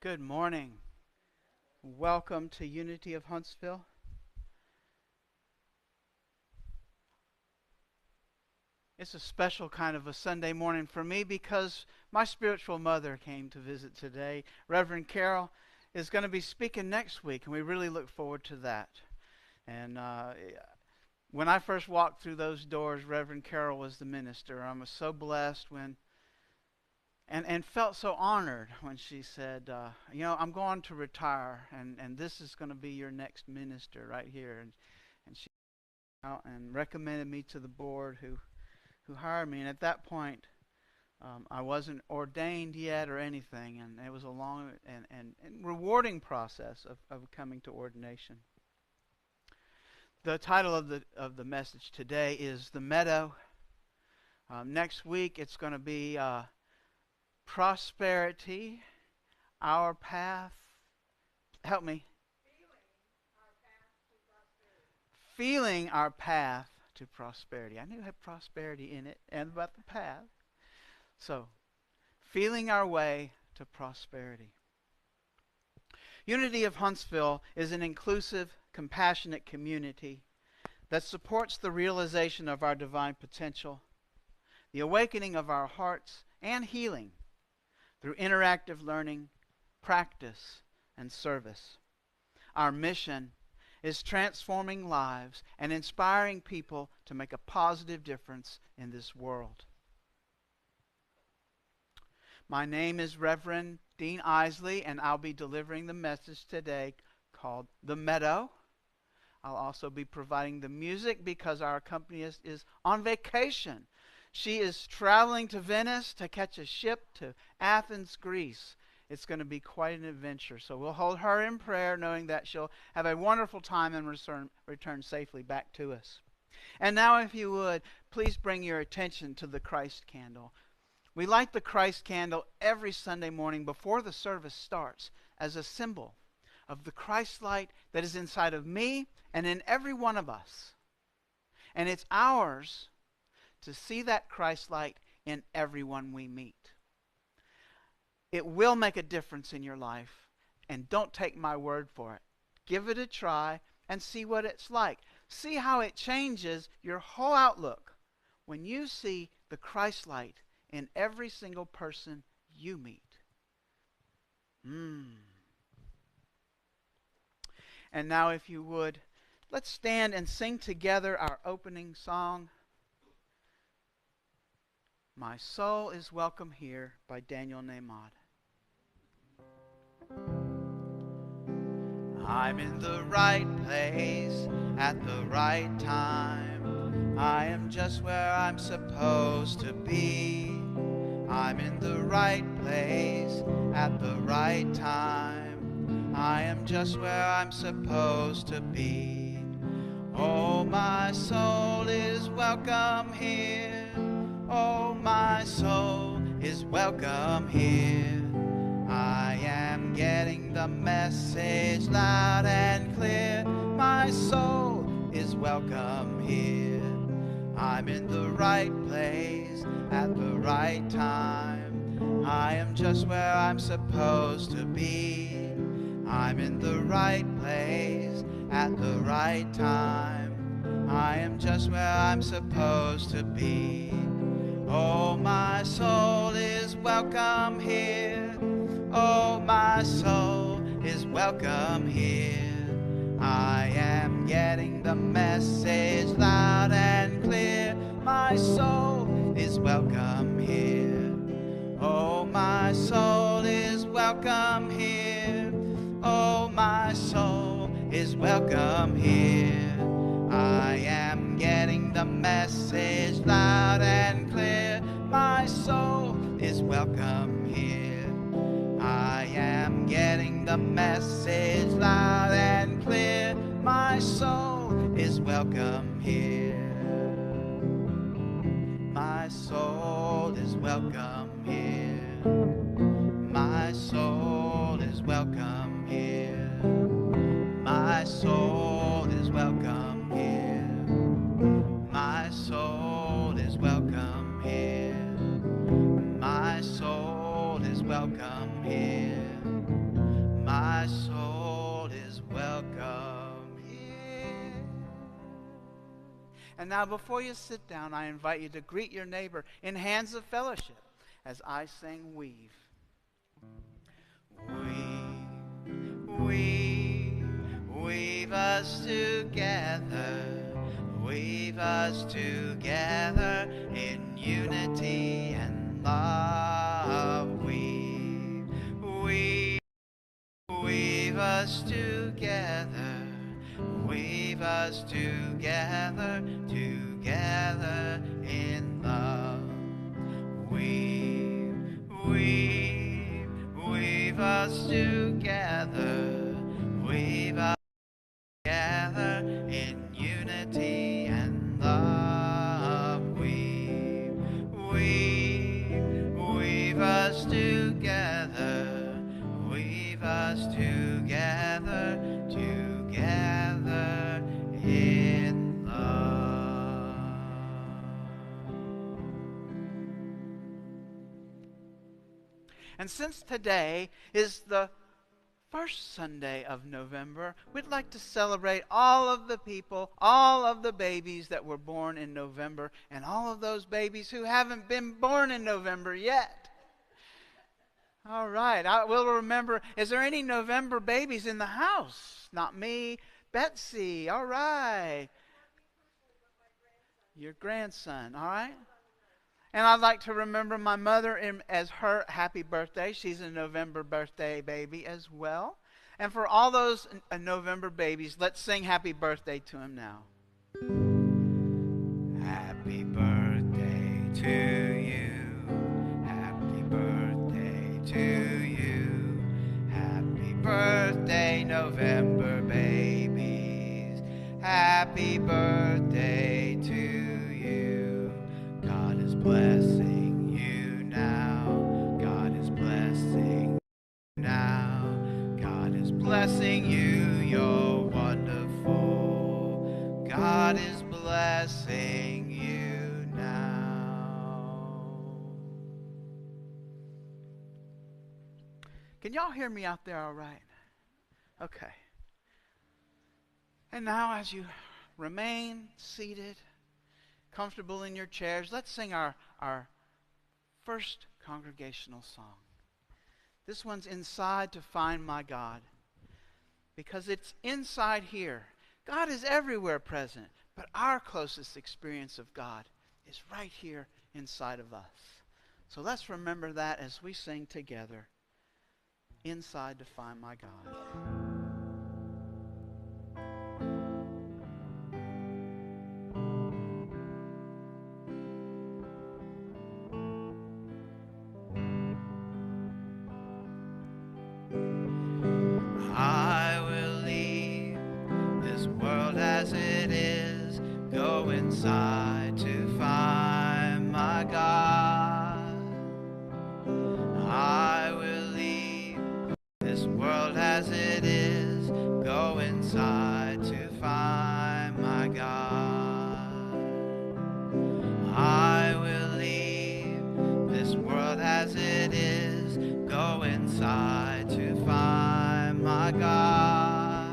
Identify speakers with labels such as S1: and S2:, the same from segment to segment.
S1: Good morning. Welcome to Unity of Huntsville. It's a special kind of a Sunday morning for me because my spiritual mother came to visit today. Reverend Carol is going to be speaking next week, and we really look forward to that. And when I first walked through those doors, Reverend Carol was the minister. I was so blessed and felt so honored when she said, I'm going to retire, and this is going to be your next minister right here. And she came out and recommended me to the board who hired me. And at that point, I wasn't ordained yet or anything, and it was a long and rewarding process of coming to ordination. The title of the message today is The Meadow. Next week, it's going to be Prosperity, Our Path. Help me. Feeling our path to prosperity. I knew it had prosperity in it and about the path. So, feeling our way to prosperity. Unity of Huntsville is an inclusive, compassionate community that supports the realization of our divine potential, the awakening of our hearts, and healing through interactive learning, practice, and service. Our mission is transforming lives and inspiring people to make a positive difference in this world. My name is Reverend Dean Isley, and I'll be delivering the message today called The Meadow. I'll also be providing the music because our accompanist is on vacation. She is traveling to Venice to catch a ship to Athens, Greece. It's going to be quite an adventure. So we'll hold her in prayer, knowing that she'll have a wonderful time and return safely back to us. And now, if you would, please bring your attention to the Christ candle. We light the Christ candle every Sunday morning before the service starts as a symbol of the Christ light that is inside of me and in every one of us. And it's ours to see that Christ light in everyone we meet. It will make a difference in your life, and don't take my word for it. Give it a try and see what it's like. See how it changes your whole outlook when you see the Christ light in every single person you meet. And now, if you would, let's stand and sing together our opening song, My Soul is Welcome Here, by Daniel Nahmad. I'm in the right place at the right time. I am just where I'm supposed to be. I'm in the right place at the right time. I am just where I'm supposed to be. Oh, my soul is welcome here. Oh, my soul is welcome here. I am getting the message loud and clear. My soul is welcome here. I'm in the right place at the right time. I am just where I'm supposed to be. I'm in the right place at the right time. I am just where I'm supposed to be. Oh, my soul is welcome here. Oh, my soul is welcome here. I am getting the message loud and clear. My soul is welcome here. Oh, my soul is welcome here. Oh, my soul is welcome here. I am getting the message loud and clear. My soul is welcome here. I am getting the message loud and clear. My soul is welcome here. My soul is welcome here. My soul is welcome here. My soul is welcome here. My soul is welcome here. My soul is welcome here. And now before you sit down, I invite you to greet your neighbor in hands of fellowship as I sing Weave. Weave us together, weave us together in unity and love. Weave us together, weave us together, together in love. Weave us together, weave us together in unity and love. Weave us together, weave us together, together in love. And since today is the first Sunday of November, we'd like to celebrate all of the people, all of the babies that were born in November, and all of those babies who haven't been born in November yet. All right, we'll remember, is there any November babies in the house? Not me. Betsy, all right. Your grandson, all right. And I'd like to remember my mother as her happy birthday. She's a November birthday baby as well. And for all those November babies, let's sing happy birthday to him now. Happy birthday to you. Happy birthday to you. Happy birthday, November babies. Happy birthday to you. God is blessing you now. God is blessing you now. God is blessing you. You're wonderful. God is blessing you now. Can y'all hear me out there all right? Okay. And now as you remain seated, comfortable in your chairs, let's sing our first congregational song. This one's Inside to Find My God, because it's inside here. God is everywhere present, but our closest experience of God is right here inside of us. So let's remember that as we sing together, Inside to Find My God. I will leave this world as it is, go inside to find my God. I will leave this world as it is, go inside to find my God. I will leave this world as it is, go inside to find my God.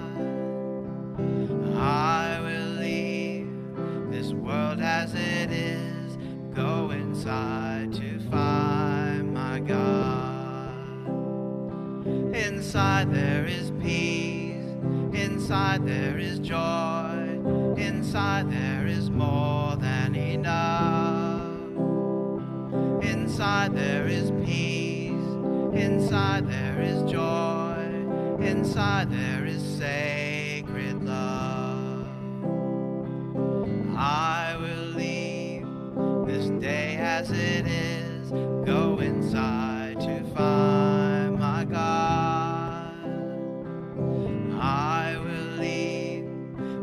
S1: I will leave this world as it is, go inside to find my God. Inside there is peace, inside there is joy, inside there is more than enough. Inside there is peace, inside there is joy, inside there is sacred love. I will leave this day as it is, go inside to find my God. I will leave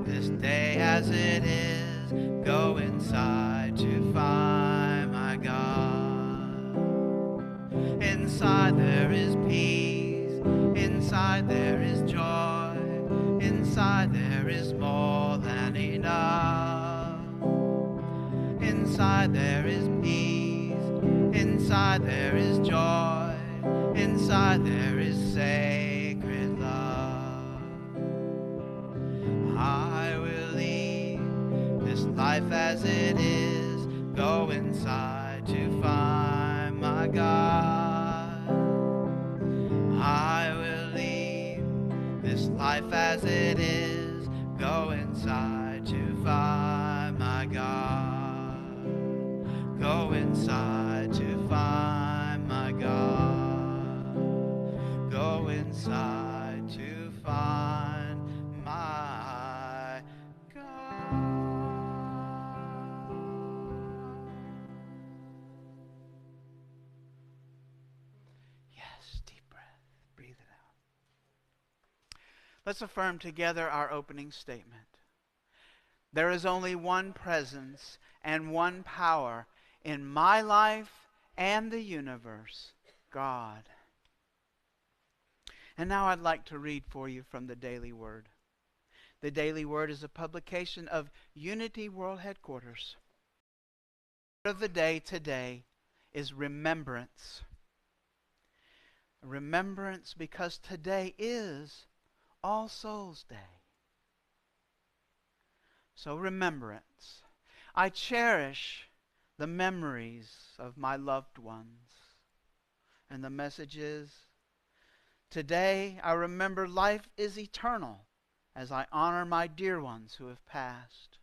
S1: this day as it is, go inside to find my God. Inside there is peace, inside there is joy, inside there is more than enough. Inside there is peace, inside there is joy, inside there is sacred love. I will leave this life as it is. Go inside to find my God. I will leave this life as it is. Go inside to find my God. Go inside to find my God. Go inside to find my God. Yes, deep breath. Breathe it out. Let's affirm together our opening statement. There is only one presence and one power in my life and the universe, God. And now I'd like to read for you from the Daily Word. The Daily Word is a publication of Unity World Headquarters. The word of the day today is remembrance. Remembrance because today is All Souls Day. So remembrance. I cherish the memories of my loved ones. And the message is, today I remember life is eternal as I honor my dear ones who have passed.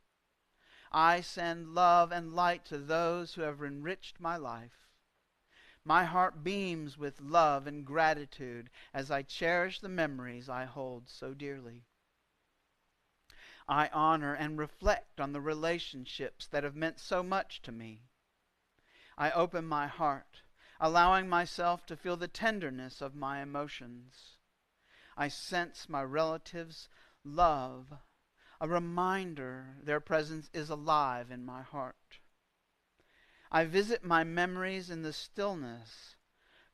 S1: I send love and light to those who have enriched my life. My heart beams with love and gratitude as I cherish the memories I hold so dearly. I honor and reflect on the relationships that have meant so much to me. I open my heart, allowing myself to feel the tenderness of my emotions. I sense my relatives' love, a reminder their presence is alive in my heart. I visit my memories in the stillness,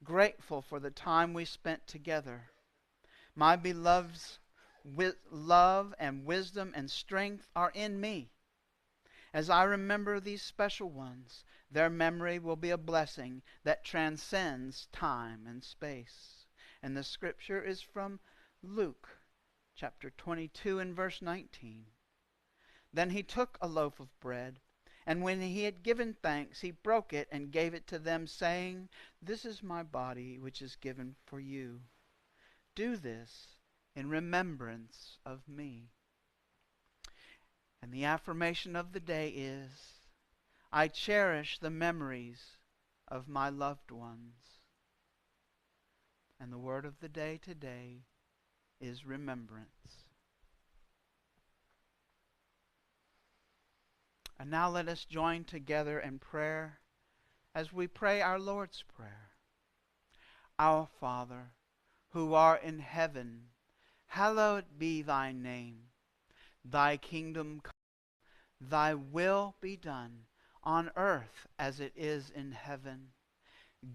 S1: grateful for the time we spent together. My beloved's love and wisdom and strength are in me. As I remember these special ones, their memory will be a blessing that transcends time and space. And the scripture is from Luke chapter 22 and verse 19. Then he took a loaf of bread, and when he had given thanks, he broke it and gave it to them, saying, "This is my body, which is given for you. Do this in remembrance of me." And the affirmation of the day is, I cherish the memories of my loved ones. And the word of the day today is remembrance. And now let us join together in prayer as we pray our Lord's Prayer. Our Father, who art in heaven, hallowed be thy name. Thy kingdom come, thy will be done, on earth as it is in heaven.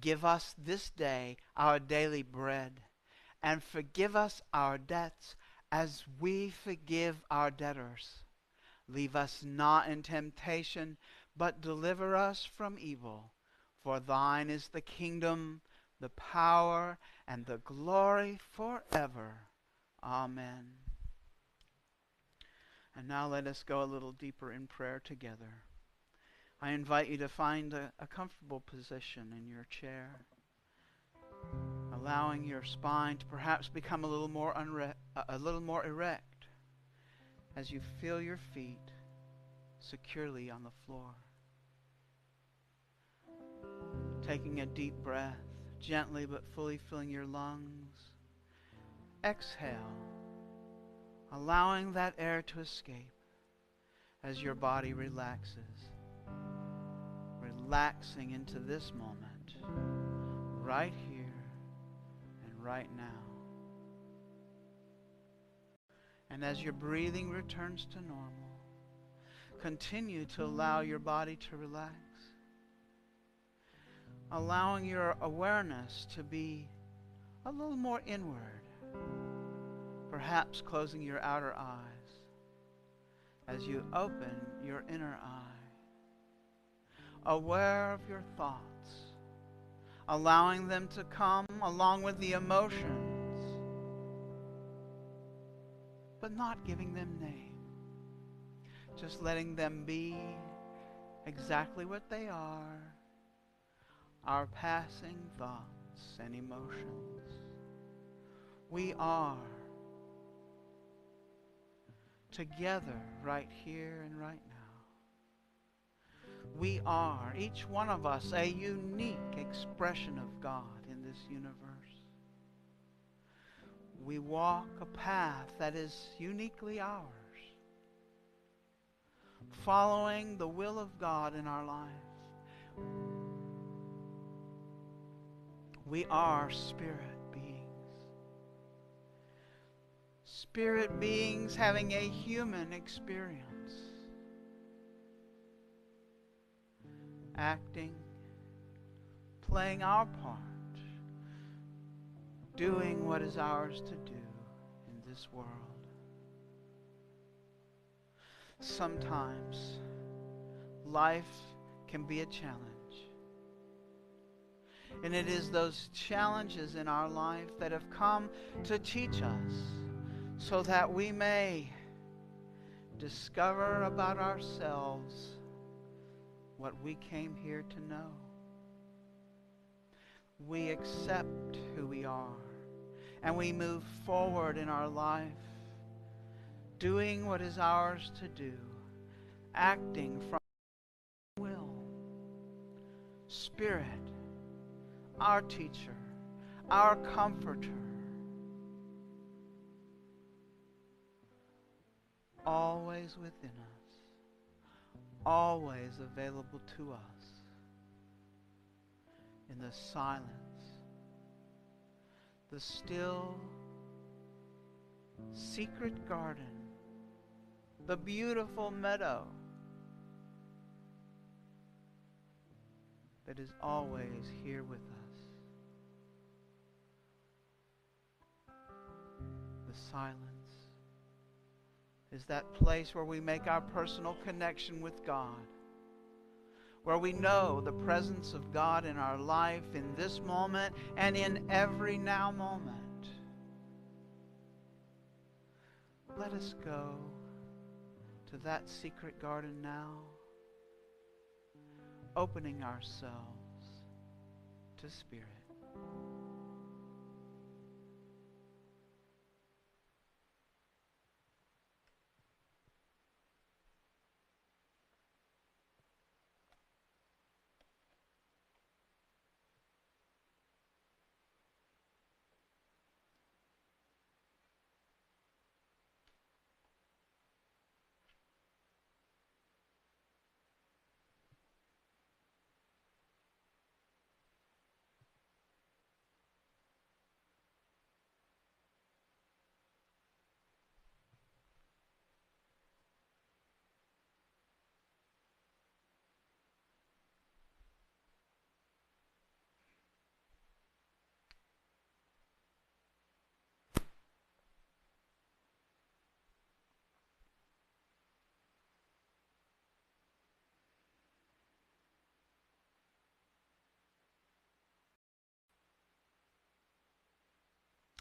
S1: Give us this day our daily bread, and forgive us our debts as we forgive our debtors. Leave us not in temptation, but deliver us from evil. For thine is the kingdom, the power, and the glory forever. Amen. And now let us go a little deeper in prayer together. I invite you to find a comfortable position in your chair, allowing your spine to perhaps become a little more erect as you feel your feet securely on the floor. Taking a deep breath, gently but fully filling your lungs. Exhale, allowing that air to escape as your body relaxes. Relaxing into this moment, right here and right now. And as your breathing returns to normal, continue to allow your body to relax, allowing your awareness to be a little more inward, perhaps closing your outer eyes as you open your inner eye. Aware of your thoughts, allowing them to come along with the emotions, but not giving them name. Just letting them be exactly what they are, our passing thoughts and emotions. We are together right here and right now. We are, each one of us, a unique expression of God in this universe. We walk a path that is uniquely ours, following the will of God in our life. We are spirit beings. Spirit beings having a human experience. Acting, playing our part, doing what is ours to do in this world. Sometimes life can be a challenge. And it is those challenges in our life that have come to teach us so that we may discover about ourselves what we came here to know. We accept who we are and we move forward in our life, doing what is ours to do, acting from will. Spirit, our teacher, our comforter, always within us, always available to us in the silence, the still, secret garden, the beautiful meadow that is always here with us. The silence is that place where we make our personal connection with God, where we know the presence of God in our life in this moment and in every now moment. Let us go to that secret garden now, opening ourselves to Spirit.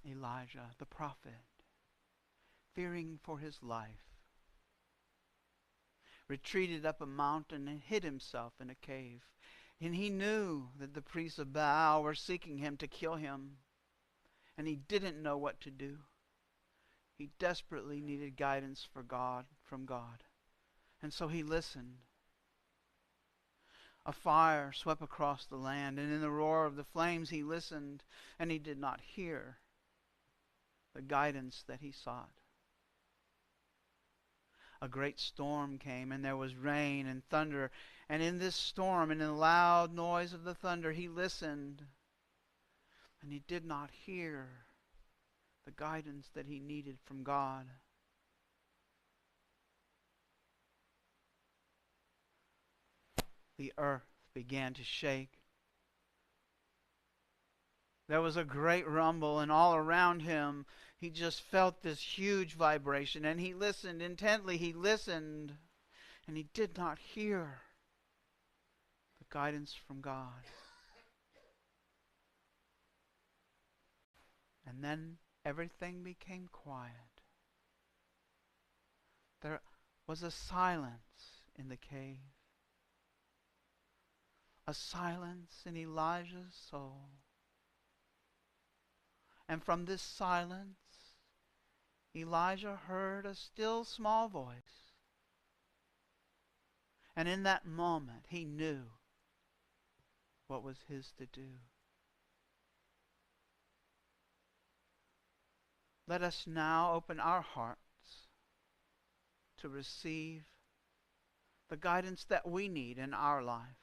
S1: Elijah, the prophet, fearing for his life, retreated up a mountain and hid himself in a cave. And he knew that the priests of Baal were seeking him to kill him. And he didn't know what to do. He desperately needed guidance from God. And so he listened. A fire swept across the land, and in the roar of the flames he listened, and he did not hear the guidance that he sought. A great storm came, and there was rain and thunder. And in this storm and in the loud noise of the thunder, he listened, and he did not hear the guidance that he needed from God. The earth began to shake. There was a great rumble, and all around him he just felt this huge vibration. And he listened intently. He listened, and he did not hear the guidance from God. And then everything became quiet. There was a silence in the cave. A silence in Elijah's soul. And from this silence, Elijah heard a still small voice. And in that moment, he knew what was his to do. Let us now open our hearts to receive the guidance that we need in our life.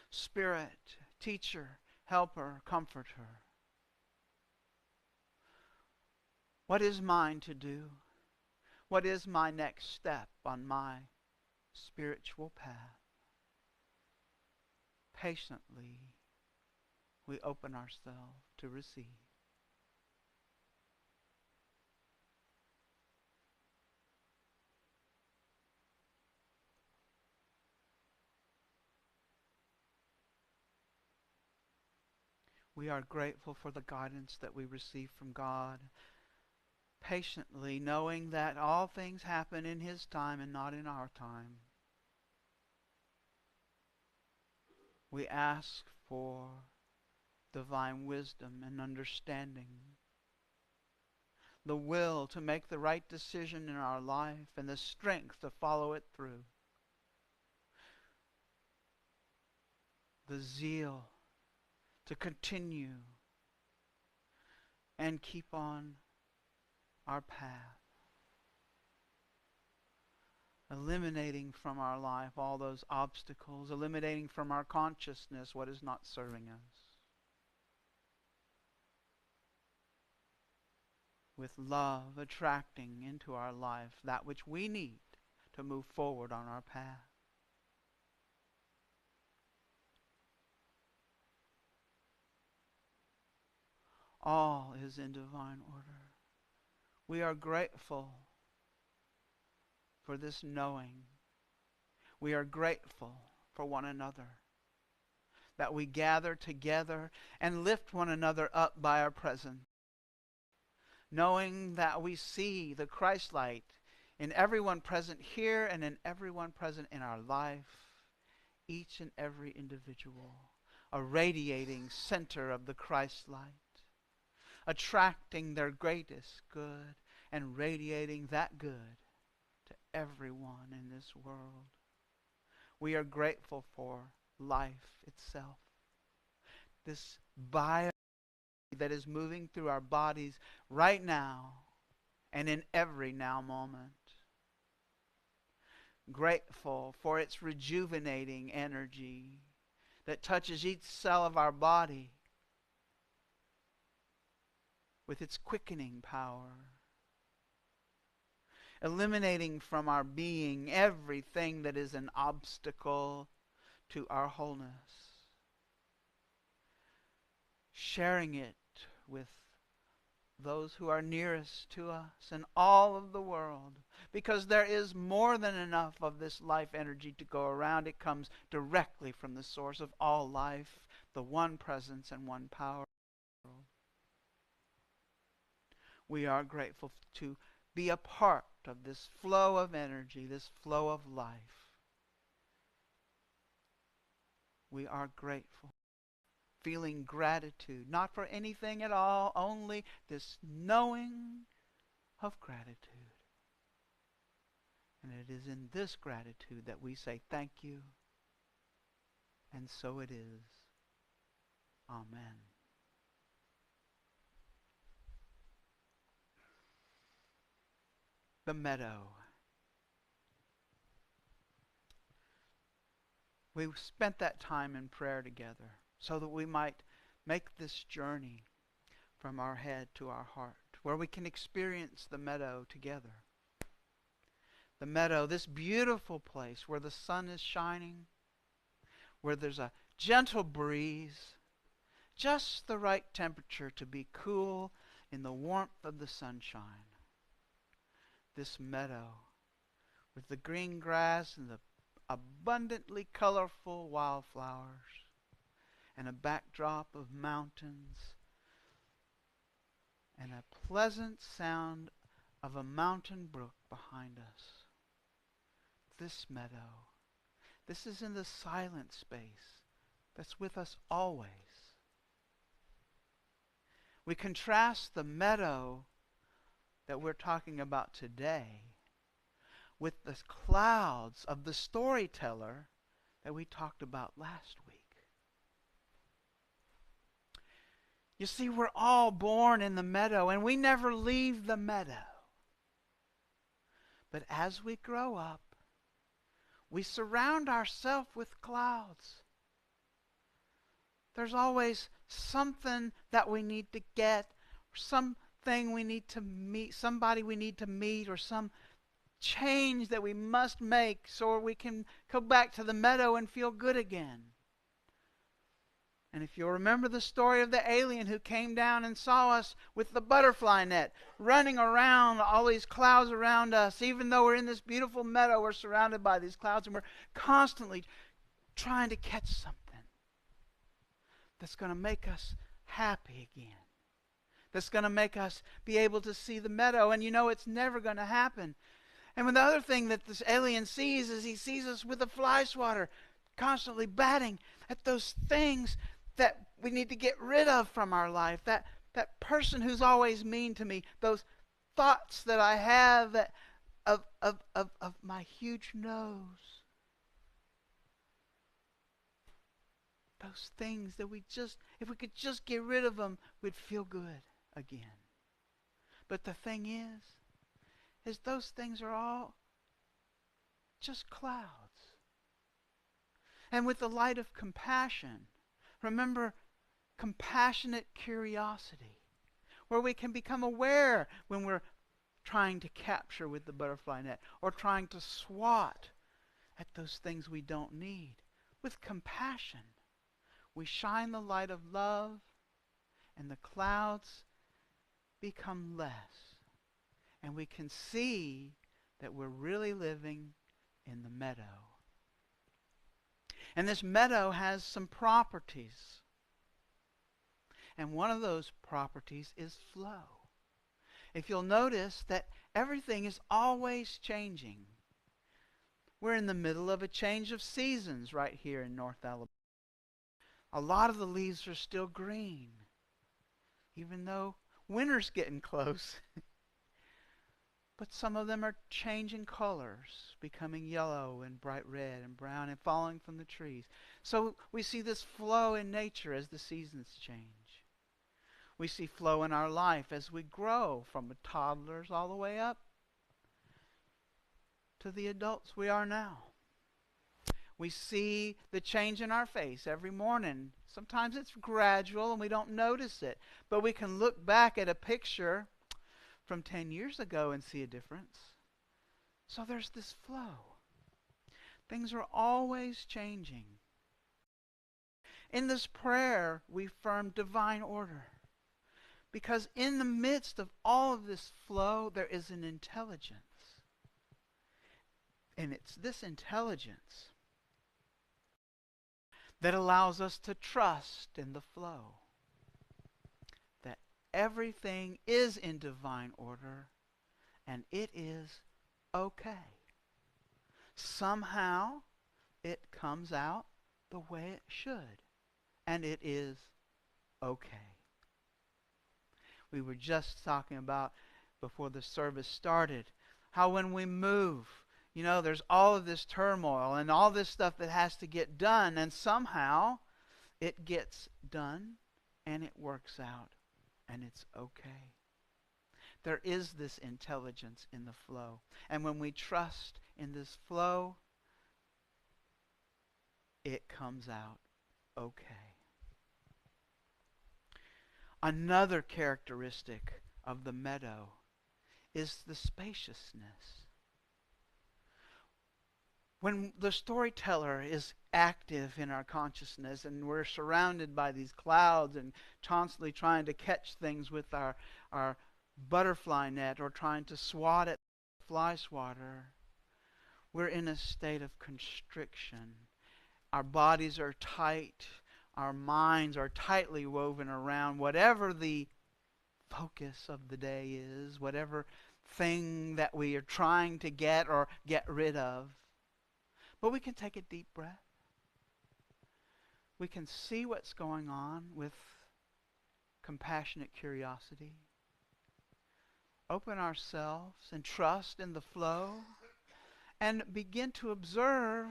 S1: Spirit, teacher, helper, comforter. What is mine to do? What is my next step on my spiritual path? Patiently, we open ourselves to receive. We are grateful for the guidance that we receive from God, patiently knowing that all things happen in His time and not in our time. We ask for divine wisdom and understanding, the will to make the right decision in our life, and the strength to follow it through, the zeal to continue and keep on our path, eliminating from our life all those obstacles, eliminating from our consciousness what is not serving us, with love attracting into our life that which we need to move forward on our path. All is in divine order. We are grateful for this knowing. We are grateful for one another, that we gather together and lift one another up by our presence, knowing that we see the Christ light in everyone present here and in everyone present in our life, each and every individual, a radiating center of the Christ light, attracting their greatest good and radiating that good to everyone in this world. We are grateful for life itself, this bio that is moving through our bodies right now and in every now moment. Grateful for its rejuvenating energy that touches each cell of our body with its quickening power, eliminating from our being everything that is an obstacle to our wholeness, sharing it with those who are nearest to us and all of the world, because there is more than enough of this life energy to go around. It comes directly from the source of all life, the one presence and one power. We are grateful to be a part of this flow of energy, this flow of life. We are grateful, feeling gratitude, not for anything at all, only this knowing of gratitude. And it is in this gratitude that we say thank you, and so it is. Amen. The Meadow. We spent that time in prayer together so that we might make this journey from our head to our heart, where we can experience the meadow together. The meadow, this beautiful place where the sun is shining, where there's a gentle breeze, just the right temperature to be cool in the warmth of the sunshine. This meadow with the green grass and the abundantly colorful wildflowers and a backdrop of mountains and a pleasant sound of a mountain brook behind us. this meadow. This is in the silent space that's with us always. We contrast the meadow that we're talking about today with the clouds of the storyteller that we talked about last week. You see, we're all born in the meadow, and we never leave the meadow. But as we grow up, we surround ourselves with clouds. There's always something that we need to get, something we need to meet, somebody we need to meet, or some change that we must make so we can go back to the meadow and feel good again. And if you'll remember the story of the alien who came down and saw us with the butterfly net, running around all these clouds around us, even though we're in this beautiful meadow, we're surrounded by these clouds, and we're constantly trying to catch something that's going to make us happy again, that's going to make us be able to see the meadow. And you know it's never going to happen. And the other thing that this alien sees is he sees us with a fly swatter, constantly batting at those things that we need to get rid of from our life. That person who's always mean to me. Those thoughts that I have of my huge nose. Those things that if we could just get rid of them, we'd feel good again. But the thing is those things are all just clouds. And with the light of compassion, remember, compassionate curiosity, where we can become aware when we're trying to capture with the butterfly net or trying to swat at those things we don't need. With compassion, we shine the light of love, and the clouds become less. And we can see that we're really living in the meadow. And this meadow has some properties. And one of those properties is flow. If you'll notice that everything is always changing. We're in the middle of a change of seasons right here in North Alabama. A lot of the leaves are still green, even though winter's getting close. But some of them are changing colors, becoming yellow and bright red and brown and falling from the trees. So we see this flow in nature as the seasons change. We see flow in our life as we grow from the toddlers all the way up to the adults we are now. We see the change in our face every morning. Sometimes it's gradual and we don't notice it. But we can look back at a picture from 10 years ago and see a difference. So there's this flow. Things are always changing. In this prayer, we affirm divine order. Because in the midst of all of this flow, there is an intelligence. And it's this intelligence that allows us to trust in the flow. That everything is in divine order and it is okay. Somehow it comes out the way it should. And it is okay. We were just talking about, before the service started, how when we move, there's all of this turmoil and all this stuff that has to get done, and somehow it gets done and it works out and it's okay. There is this intelligence in the flow. And when we trust in this flow, it comes out okay. Another characteristic of the meadow is the spaciousness. When the storyteller is active in our consciousness and we're surrounded by these clouds and constantly trying to catch things with our butterfly net or trying to swat at fly swatter, we're in a state of constriction. Our bodies are tight. Our minds are tightly woven around whatever the focus of the day is, whatever thing that we are trying to get or get rid of. But we can take a deep breath. We can see what's going on with compassionate curiosity. Open ourselves and trust in the flow and begin to observe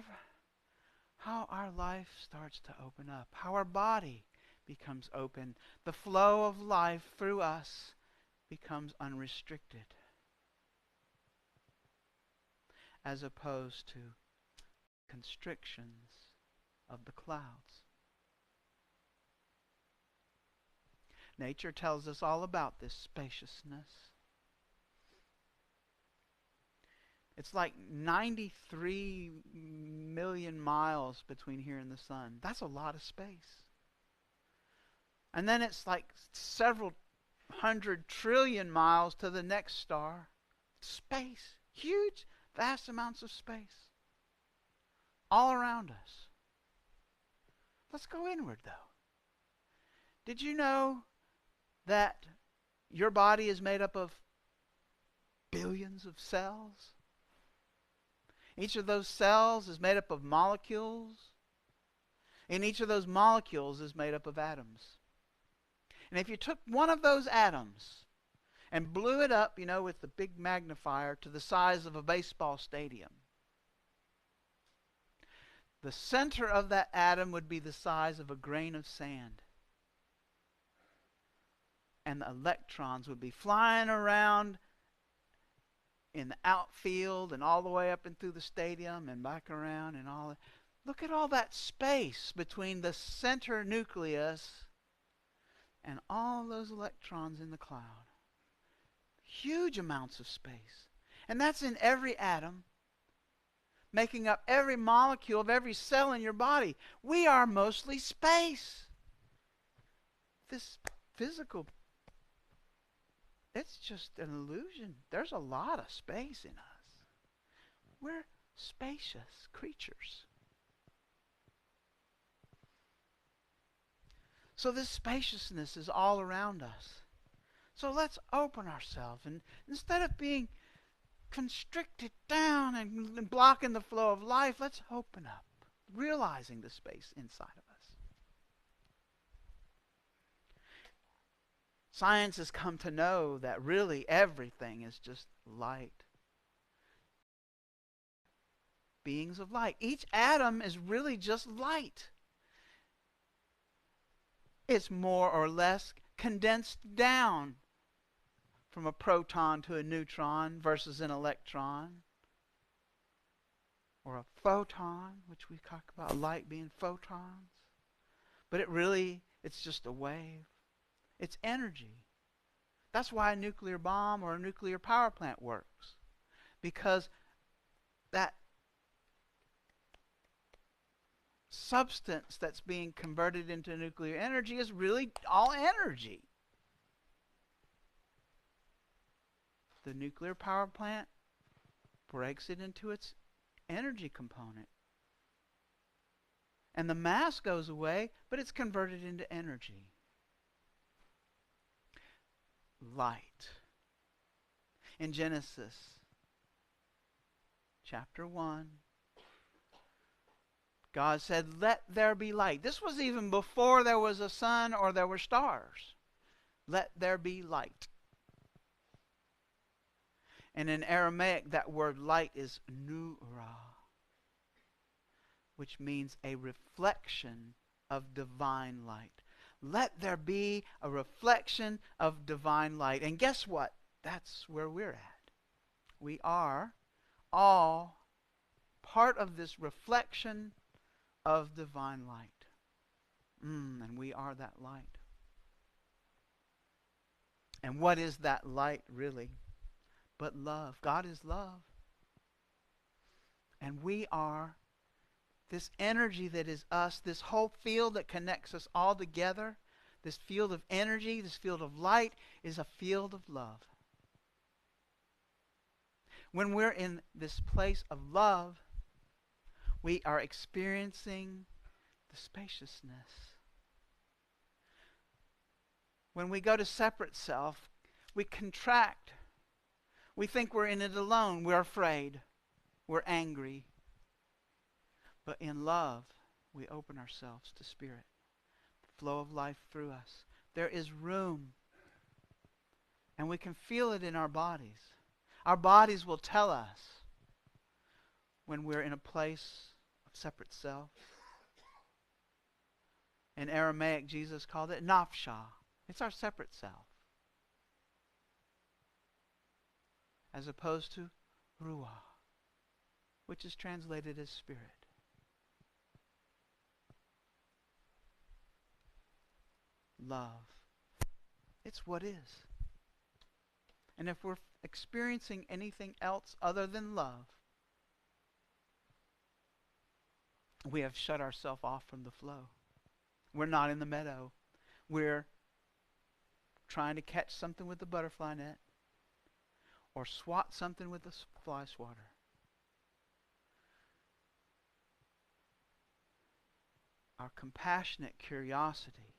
S1: how our life starts to open up, how our body becomes open. The flow of life through us becomes unrestricted, as opposed to constrictions of the clouds. Nature tells us all about this spaciousness. It's like 93 million miles between here and the sun. That's a lot of space. And then it's like several 100 trillion miles to the next star. Space. Huge, vast amounts of space. All around us. Let's go inward, though. Did you know that your body is made up of billions of cells? Each of those cells is made up of molecules, and each of those molecules is made up of atoms. And if you took one of those atoms and blew it up, with the big magnifier to the size of a baseball stadium, the center of that atom would be the size of a grain of sand. And the electrons would be flying around in the outfield and all the way up and through the stadium and back around and all that. Look at all that space between the center nucleus and all those electrons in the cloud. Huge amounts of space. And that's in every atom, making up every molecule of every cell in your body. We are mostly space. This physical, it's just an illusion. There's a lot of space in us. We're spacious creatures. So this spaciousness is all around us. So let's open ourselves, and instead of being constricted down and blocking the flow of life, let's open up, realizing the space inside of us. Science has come to know that really everything is just light. Beings of light. Each atom is really just light. It's more or less condensed down from a proton to a neutron versus an electron. Or a photon, which we talk about light being photons. But it's just a wave. It's energy. That's why a nuclear bomb or a nuclear power plant works. Because that substance that's being converted into nuclear energy is really all energy. The nuclear power plant breaks it into its energy component. And the mass goes away, but it's converted into energy. Light. In Genesis chapter 1, God said, "Let there be light." This was even before there was a sun or there were stars. Let there be light. And in Aramaic, that word light is nura, which means a reflection of divine light. Let there be a reflection of divine light. And guess what? That's where we're at. We are all part of this reflection of divine light. And we are that light. And what is that light really? But love. God is love. And we are this energy that is us, this whole field that connects us all together, this field of energy, this field of light, is a field of love. When we're in this place of love, we are experiencing the spaciousness. When we go to separate self, we contract. We think we're in it alone. We're afraid. We're angry. But in love, we open ourselves to Spirit, the flow of life through us. There is room, and we can feel it in our bodies. Our bodies will tell us when we're in a place of separate self. In Aramaic, Jesus called it nafsha. It's our separate self. As opposed to ruah, which is translated as spirit. Love. It's what is. And if we're experiencing anything else other than love, we have shut ourselves off from the flow. We're not in the meadow. We're trying to catch something with the butterfly net or swat something with the fly swatter. Our compassionate curiosity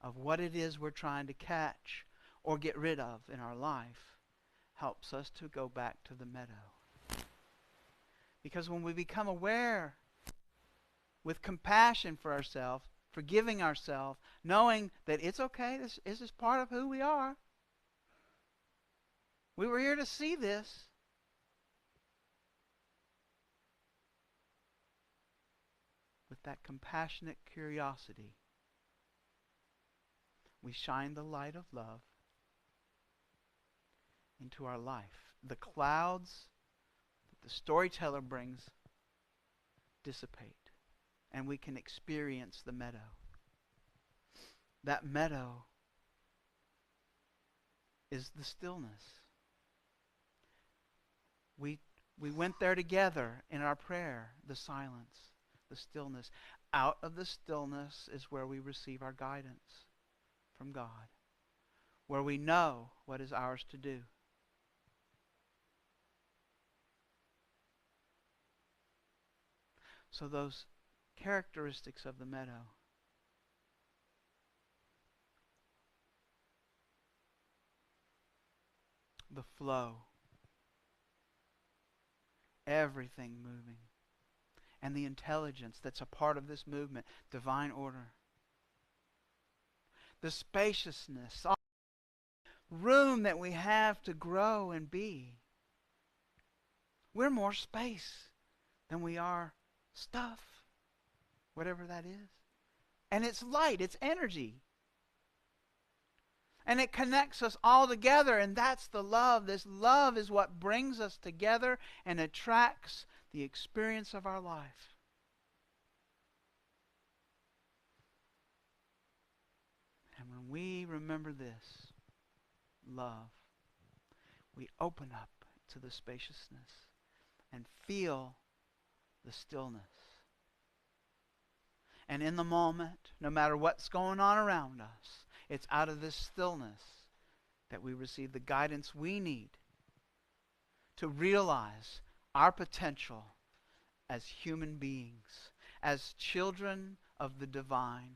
S1: of what it is we're trying to catch or get rid of in our life helps us to go back to the meadow. Because when we become aware with compassion for ourselves, forgiving ourselves, knowing that it's okay, this is part of who we are. We were here to see this. With that compassionate curiosity, we shine the light of love into our life. The clouds that the storyteller brings dissipate, and we can experience the meadow. That meadow is the stillness. We went there together in our prayer, the silence, the stillness. Out of the stillness is where we receive our guidance from God, where we know what is ours to do. So those characteristics of the meadow, the flow, everything moving, and the intelligence that's a part of this movement, divine order, the spaciousness, all room that we have to grow and be. We're more space than we are stuff, whatever that is. And it's light, it's energy. And it connects us all together, and that's the love. This love is what brings us together and attracts the experience of our life. And when we remember this, love, we open up to the spaciousness and feel the stillness. And in the moment, no matter what's going on around us, it's out of this stillness that we receive the guidance we need to realize our potential as human beings, as children of the divine,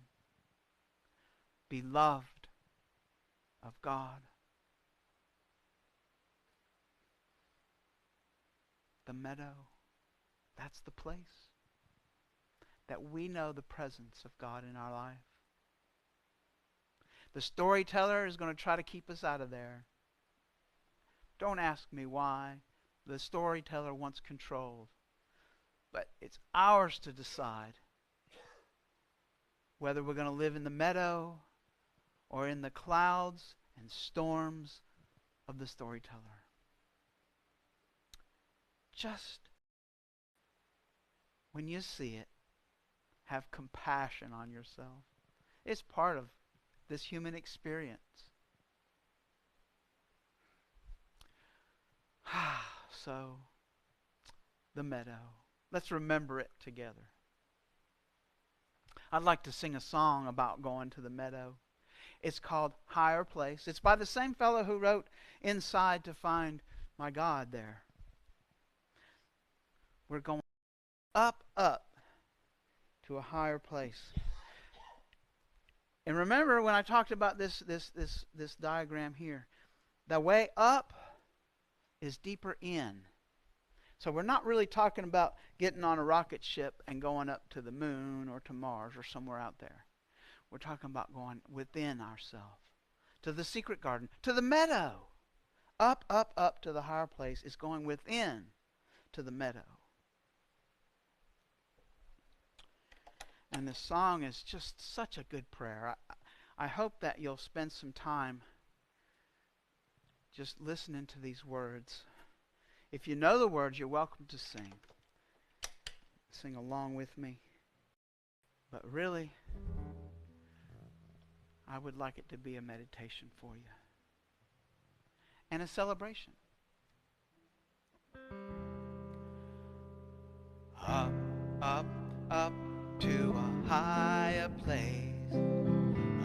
S1: beloved of God. The meadow, that's the place that we know the presence of God in our life. The storyteller is going to try to keep us out of there. Don't ask me why. The storyteller wants control. But it's ours to decide whether we're going to live in the meadow or in the clouds and storms of the storyteller. Just when you see it, have compassion on yourself. It's part of this human experience. So, the meadow. Let's remember it together. I'd like to sing a song about going to the meadow. It's called Higher Place. It's by the same fellow who wrote Inside to Find My God there. We're going up to a higher place. And remember when I talked about this diagram here, the way up is deeper in. So we're not really talking about getting on a rocket ship and going up to the moon or to Mars or somewhere out there. We're talking about going within ourselves, to the secret garden, to the meadow. Up, up, up to the higher place is going within to the meadow. And this song is just such a good prayer. I hope that you'll spend some time just listening to these words. If you know the words, you're welcome to sing. Sing along with me. But really, I would like it to be a meditation for you. And a celebration. Up, up, up to a higher place.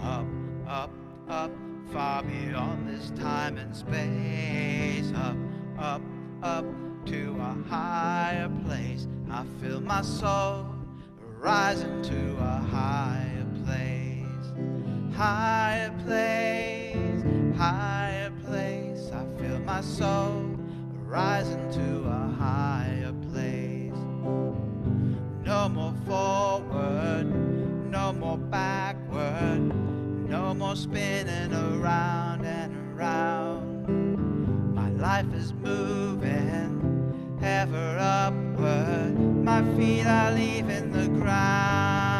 S1: Up, up, up, far beyond this time and space. Up, up, up to a higher place. I feel my soul rising to a higher place. Higher place, higher place. I feel my soul rising to a higher place. No more forward, no more backward, no more spinning around and around. My life is moving ever upward. My feet are leaving the ground.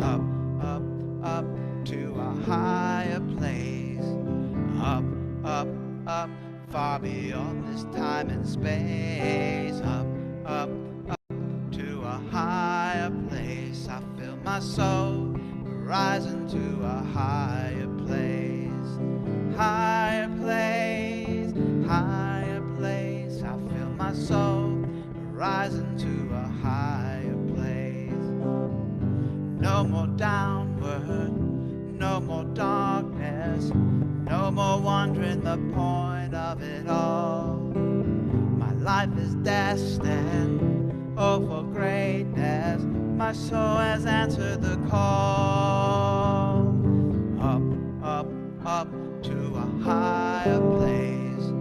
S1: Up, up, up to a higher place. Up, up, up, far beyond this time and space. Up, up, up to a higher place. I feel my soul rising to a higher place. Higher place, higher place. I feel my soul rising to a higher place. No more downward, no more darkness, no more wondering the point of it all. My life is destined, oh, for greatness. My soul has answered the call. Up, up, up to a higher place.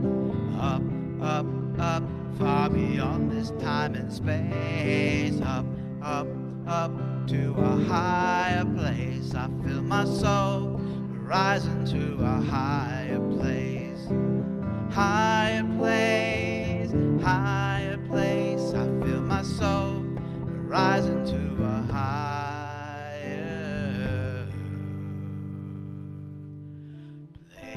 S1: Up, up, up, far beyond this time and space. Up, up, up to a higher place. I feel my soul rising to a higher place. Higher place, higher place. I feel my soul rising to a higher place.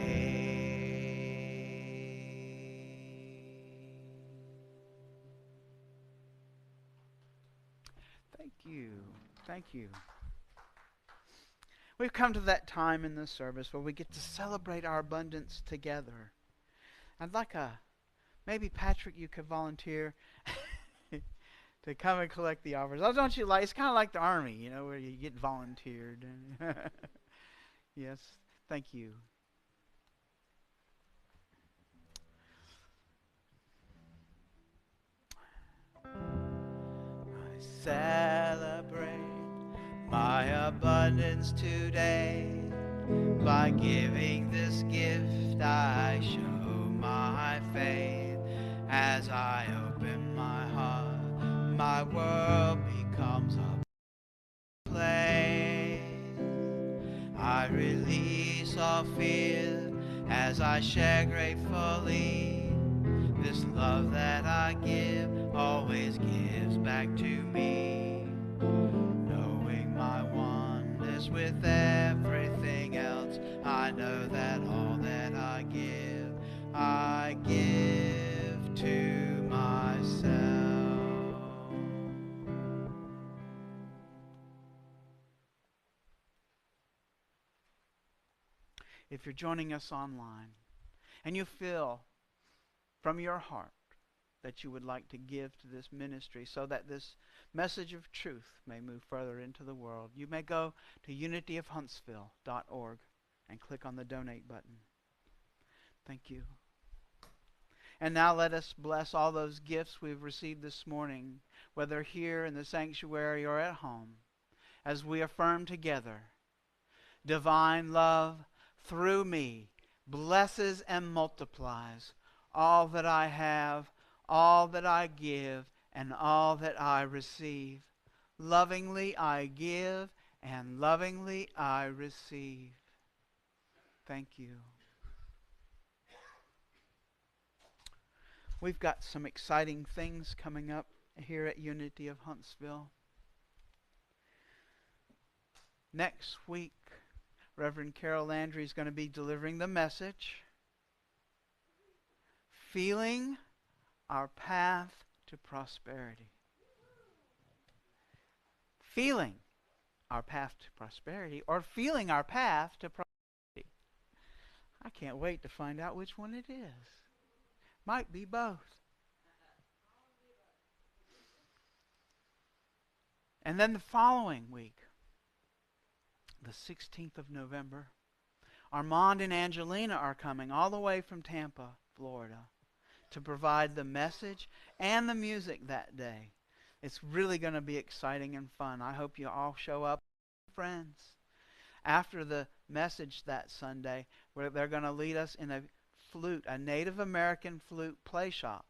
S1: Thank you. Thank you. We've come to that time in this service where we get to celebrate our abundance together. I'd like maybe Patrick, you could volunteer to come and collect the offers. Oh, don't you like? It's kind of like the army, you know, where you get volunteered. Yes, thank you. I celebrate my abundance today. By giving this gift, I show my faith. As I open my heart, my world becomes a place. I release all fear as I share gratefully. This love that I give always gives back to me. Knowing my oneness with everything else, I know that all that I give to myself. If you're joining us online and you feel from your heart that you would like to give to this ministry so that this message of truth may move further into the world, you may go to unityofhuntsville.org and click on the donate button. Thank you. And now let us bless all those gifts we've received this morning, whether here in the sanctuary or at home, as we affirm together, divine love through me blesses and multiplies all that I have, all that I give and all that I receive. Lovingly I give and lovingly I receive. Thank you. We've got some exciting things coming up here at Unity of Huntsville. Next week, Reverend Carol Landry is going to be delivering the message, Feeling Our Path to Prosperity. Feeling our path to prosperity, or feeling our path to prosperity. I can't wait to find out which one it is. Might be both. And then the following week, the 16th of November, Armand and Angelina are coming all the way from Tampa, Florida, to provide the message and the music that day. It's really going to be exciting and fun. I hope you all show up, friends. After the message that Sunday, where they're going to lead us in a flute, a Native American flute play shop.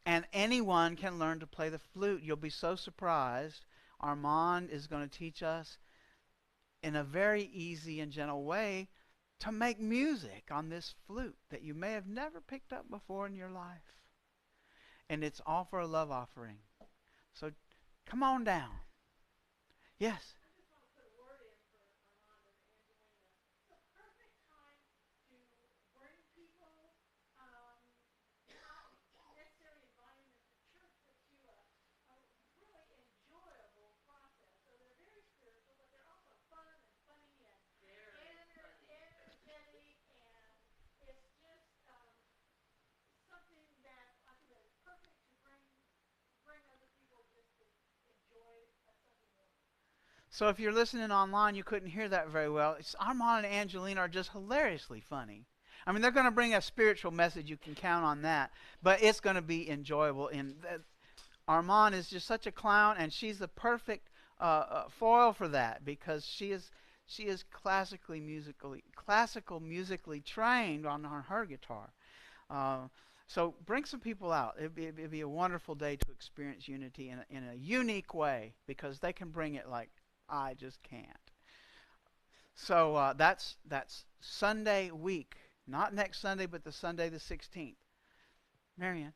S1: And anyone can learn to play the flute. You'll be so surprised. Armand is going to teach us in a very easy and gentle way to make music on this flute that you may have never picked up before in your life. And it's all for a love offering. So come on down. Yes? So if you're listening online, you couldn't hear that very well. Armand and Angelina are just hilariously funny. I mean, they're going to bring a spiritual message. You can count on that. But it's going to be enjoyable. And Armand is just such a clown, and she's the perfect foil for that, because she is classical musically trained on her guitar. So bring some people out. It'd be a wonderful day to experience unity in a unique way, because they can bring it like I just can't. So that's Sunday week. Not next Sunday, but the Sunday the 16th. Marianne?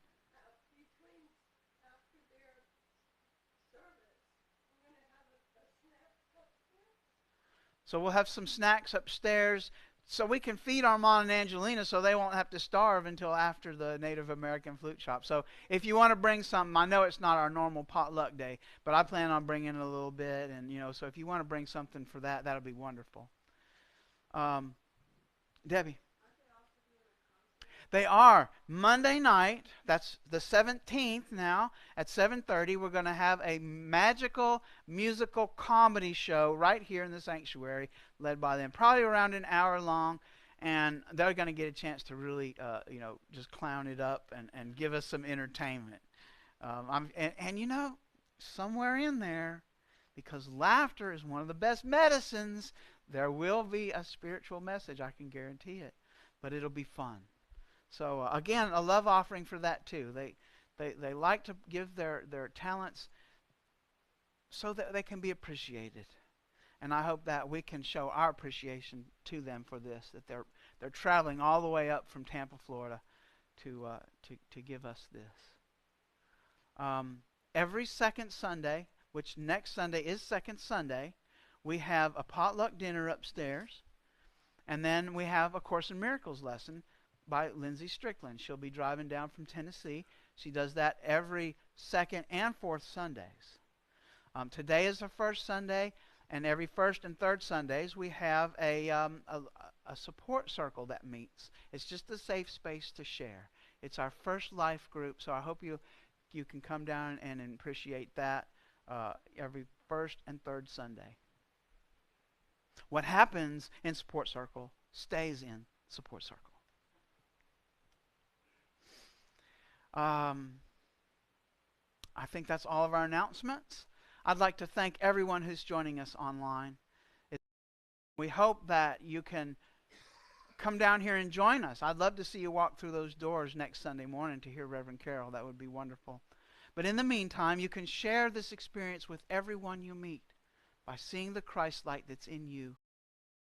S1: So we'll have some snacks upstairs so we can feed Armand and Angelina so they won't have to starve until after the Native American flute shop. So if you want to bring something, I know it's not our normal potluck day, but I plan on bringing a little bit. And, so if you want to bring something for that, that'll be wonderful. Debbie? They are. Monday night, that's the 17th now, at 7:30, we're going to have a magical musical comedy show right here in the sanctuary, led by them. Probably around an hour long, and they're going to get a chance to really, just clown it up and give us some entertainment. Somewhere in there, because laughter is one of the best medicines, there will be a spiritual message, I can guarantee it. But it'll be fun. So again, a love offering for that too. They like to give their talents so that they can be appreciated, and I hope that we can show our appreciation to them for this. That they're traveling all the way up from Tampa, Florida, to give us this. Every second Sunday, which next Sunday is second Sunday, we have a potluck dinner upstairs, and then we have a Course in Miracles lesson by Lindsay Strickland. She'll be driving down from Tennessee. She does that every second and fourth Sundays. Today is the first Sunday, and every first and third Sundays we have a support circle that meets. It's just a safe space to share. It's our first life group, so I hope you can come down and appreciate that every first and third Sunday. What happens in support circle stays in support circle. I think that's all of our announcements. I'd like to thank everyone who's joining us online. We hope that you can come down here and join us. I'd love to see you walk through those doors next Sunday morning to hear Reverend Carroll. That would be wonderful. But in the meantime, you can share this experience with everyone you meet by seeing the Christ light that's in you.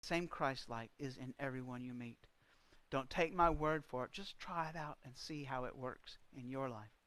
S1: The same Christ light is in everyone you meet. Don't take my word for it. Just try it out and see how it works in your life.